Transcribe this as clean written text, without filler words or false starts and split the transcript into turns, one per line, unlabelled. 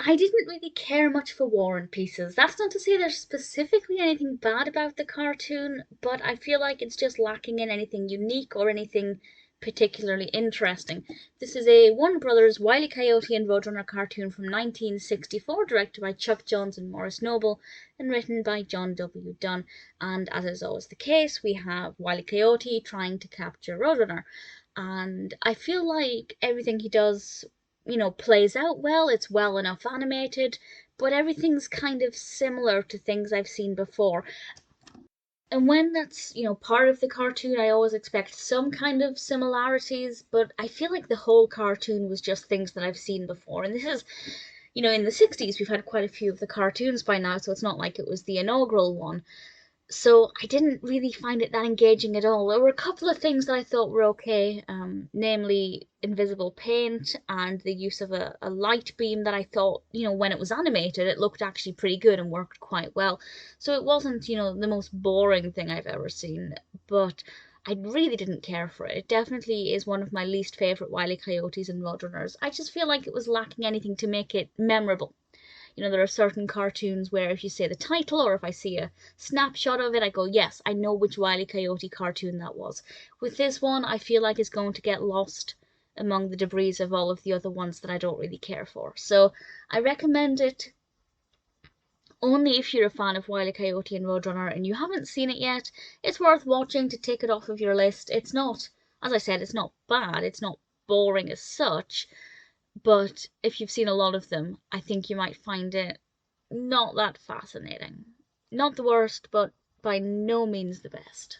I didn't really care much for War and Pieces. That's not to say there's specifically anything bad about the cartoon, but I feel like it's just lacking in anything unique or anything particularly interesting. This is a Warner Brothers Wile E. Coyote and Roadrunner cartoon from 1964, directed by Chuck Jones and Maurice Noble, and written by John W. Dunn. And as is always the case, we have Wile E. Coyote trying to capture Roadrunner. And I feel like everything he does plays out well. It's well enough animated, but everything's kind of similar to things I've seen before. And when that's part of the cartoon, I always expect some kind of similarities, but I feel like the whole cartoon was just things that I've seen before. And this is, in the 60s, we've had quite a few of the cartoons by now, so it's not like it was the inaugural one. So I didn't really find it that engaging at all. There were a couple of things that I thought were okay, namely invisible paint and the use of a light beam that I thought, when it was animated, it looked actually pretty good and worked quite well. So it wasn't, the most boring thing I've ever seen, but I really didn't care for it. It definitely is one of my least favourite Wile E. Coyotes and Roadrunners. I just feel like it was lacking anything to make it memorable. There are certain cartoons where if you say the title or if I see a snapshot of it, I go, yes, I know which Wile E. Coyote cartoon that was. With this one, I feel like it's going to get lost among the debris of all of the other ones that I don't really care for. So I recommend it only if you're a fan of Wile E. Coyote and Roadrunner and you haven't seen it yet. It's worth watching to take it off of your list. It's not, as I said, it's not bad. It's not boring as such. But if you've seen a lot of them, I think you might find it not that fascinating. Not the worst, but by no means the best.